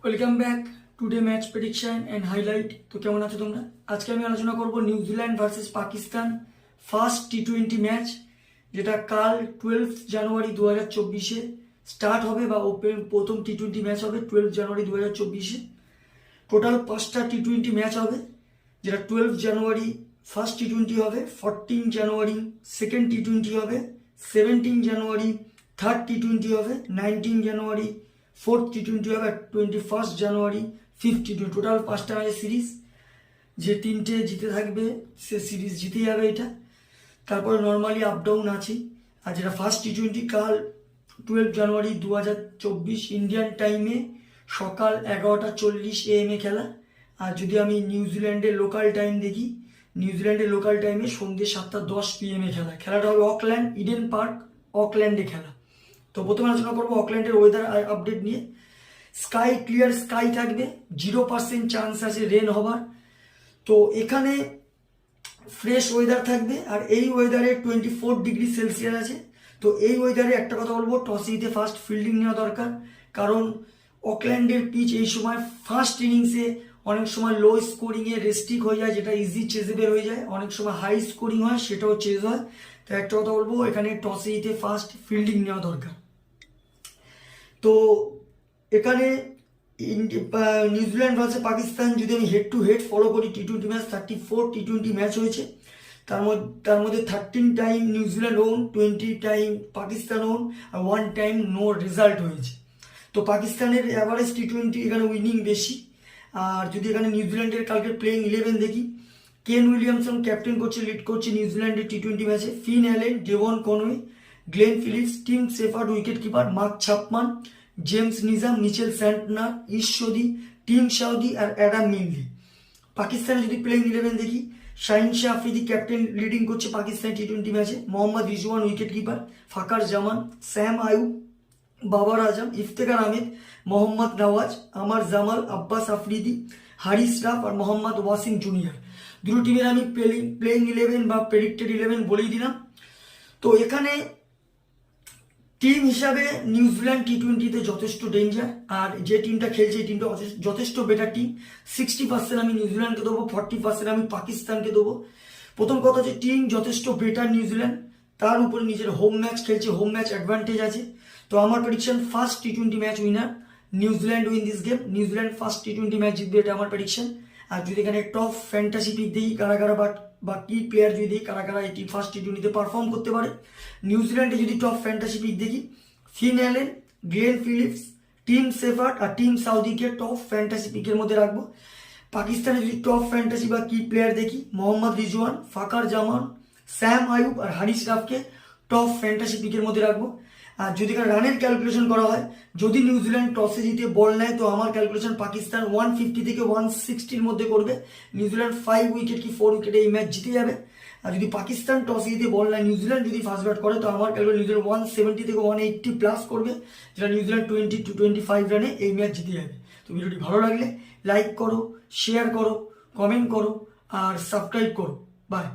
Welcome back today match prediction and highlight. তো কেমন আছো তোমরা? আজকে আমি আলোচনা করব New Zealand versus Pakistan first T20 match, যেটা কাল 12 জানুয়ারি 2024-এ স্টার্ট হবে বা প্রথম টি20 ম্যাচ হবে 12 জানুয়ারি 2024-এ। টোটাল 5টা টি20 ম্যাচ হবে, যেটা 12 জানুয়ারি ফার্স্ট টি20 হবে, 14 জানুয়ারি সেকেন্ড টি20 হবে, 17 জানুয়ারি থার্ড টি20 হবে, 19 জানুয়ারি ফোর্থ টি20 হবে, আর 21 জানুয়ারি ফিফথ টি20। টোটাল 5টা ম্যাচের সিরিজ, যে তিনটে জিতে থাকবে সে সিরিজ জিতে যাবে এটা। তারপরে নর্মালি আপ ডাউন আছে। আর যেটা ফার্স্ট টি20 কাল 12 জানুয়ারি 2024 ইন্ডিয়ান টাইমে সকাল 11:40 AM খেলা। আর যদি আমি নিউজিল্যান্ডের লোকাল টাইম দেখি, নিউজিল্যান্ডের লোকাল টাইমে সন্ধ্যে 7:10 PM খেলা। খেলাটা হবে অকল্যান্ড ইডেন পার্ক, অকল্যান্ডে খেলা। তো প্রথমে আলোচনা করবো অকল্যান্ডের ওয়েদার আপডেট নিয়ে। স্কাই ক্লিয়ার স্কাই থাকবে, 0% চান্স আছে রেন হবার। তো এখানে ফ্রেশ ওয়েদার থাকবে, আর এই ওয়েদারে 24 ডিগ্রি সেলসিয়াস আছে। তো এই ওয়েদারে একটা কথা বলবো, টসে জিতে ফার্স্ট ফিল্ডিং নেওয়া দরকার, কারণ অকল্যান্ডের পিচ এই সময় ফার্স্ট ইনিংসে অনেক সময় লো স্কোরিংয়ে রেস্ট্রিক্ট হয়ে যায়, যেটা ইজি চেজেবল হয়ে যায়। অনেক সময় হাই স্কোরিং হয়, সেটাও চেজ হয়। তো একটা কথা বলবো, এখানে টসে জিতে ফার্স্ট ফিল্ডিং নেওয়া দরকার। তো এখানে নিউজিল্যান্ড ভার্সেস পাকিস্তান যদি আমি হেড টু হেড ফলো করি, টি20 ম্যাচ 34 টি20 ম্যাচ হয়েছে। তার মধ্যে 13 time New Zealand won, 20 time Pakistan won, আর 1 টাইম নো রেজাল্ট হয়েছে। তো পাকিস্তানের অ্যাভারেজ টি20 এখানে উইনিং বেশি। আর যদি এখানে নিউজিল্যান্ডের কালকে প্লেইং 11 দেখি, কেন উইলিয়ামসন ক্যাপ্টেন করছে, লিড করছে নিউজিল্যান্ডের টি20 ম্যাচে। Finn Allen, Devon Conway, Glenn Phillips, Tim Seifert wicket keeper, Mark Chapman, James Neesham, Mitchell Santner, ঈশ্বরী, টিম সাউদি আর অ্যাডাম মিনলি। পাকিস্তানে যদি প্লেইং 11 দেখি, শাহিন শাহ আফ্রিদি ক্যাপ্টেন লিডিং করছে পাকিস্তান টি20 ম্যাচে। মোহাম্মদ রিজওয়ান উইকেট কিপার, ফাকার জামান, স্যাম আয়ুব, বাবার আজম, ইফতেখার আহমেদ, মোহাম্মদ নওয়াজ, আমার জামাল, আব্বাস আফ্রিদি, হারিস রাফ আর মোহাম্মদ ওয়াসিম জুনিয়র। দুটো টিমের আমি প্লেইং 11 বা প্রেডিক্টেড 11 বলেই দিলাম। তো এখানে টিম হিসাবে নিউজিল্যান্ড টি20তে যথেষ্ট ডেঞ্জার, আর যে টিমটা খেলছে এই টিমটা যথেষ্ট বেটার টিম। 60% আমি নিউজিল্যান্ডকে দেবো, 40% আমি পাকিস্তানকে দেবো। প্রথম কথা হচ্ছে টিম যথেষ্ট বেটার নিউজিল্যান্ড, তার উপরে নিজের হোম ম্যাচ খেলছে, হোম ম্যাচ অ্যাডভান্টেজ আছে। তো আমার prediction first T20 match winner New Zealand win this game. New Zealand first T20 match জিতবে, এটা আমার প্রেডিকশন। আর যদি এখানে টপ ফ্যান্টাসি পিক দিই, কারা কারা বা কি প্লেয়ার যদি দিই, কারা কারা এই ফার্স্ট টি20তে পারফর্ম করতে পারে, নিউজিল্যান্ডে যদি টপ ফ্যান্টাসি পিক দেখি, Finn Allen, Glenn Phillips, Tim Seifert আর টিম সাউদিকে টপ ফ্যান্টাসি পিকের মধ্যে রাখবো। পাকিস্তানে যদি টপ ফ্যান্টাসি বা কি প্লেয়ার দেখি, মোহাম্মদ রিজওয়ান, ফাকার জামান, স্যাম আয়ুব আর হারিস রাফকে টপ ফ্যান্টাসি পিকের মধ্যে রাখবো। আর যদি রানের ক্যালকুলেশন করা হয়, যদি নিউজিল্যান্ড টসে জিতে বল নেয়, তো আমার ক্যালকুলেশন পাকিস্তান 150 থেকে 160-র মধ্যে করবে। নিউজিল্যান্ড 5 উইকেট কি 4 উইকেটে এই ম্যাচ জিতে যাবে। আর যদি পাকিস্তান টসে জিতে বল নেয়, নিউজিল্যান্ড যদি ফার্স্ট ব্যাট করে, তো আমার ক্যালকুলেশন নিউজিল্যান্ড 170 থেকে 180 প্লাস করবে, যেটা নিউজিল্যান্ড 20 to 25 রানে এই ম্যাচ জিতে যাবে। তো ভিডিওটি ভালো লাগলে লাইক করো, শেয়ার করো, কমেন্ট করো আর সাবস্ক্রাইব করো। বাই।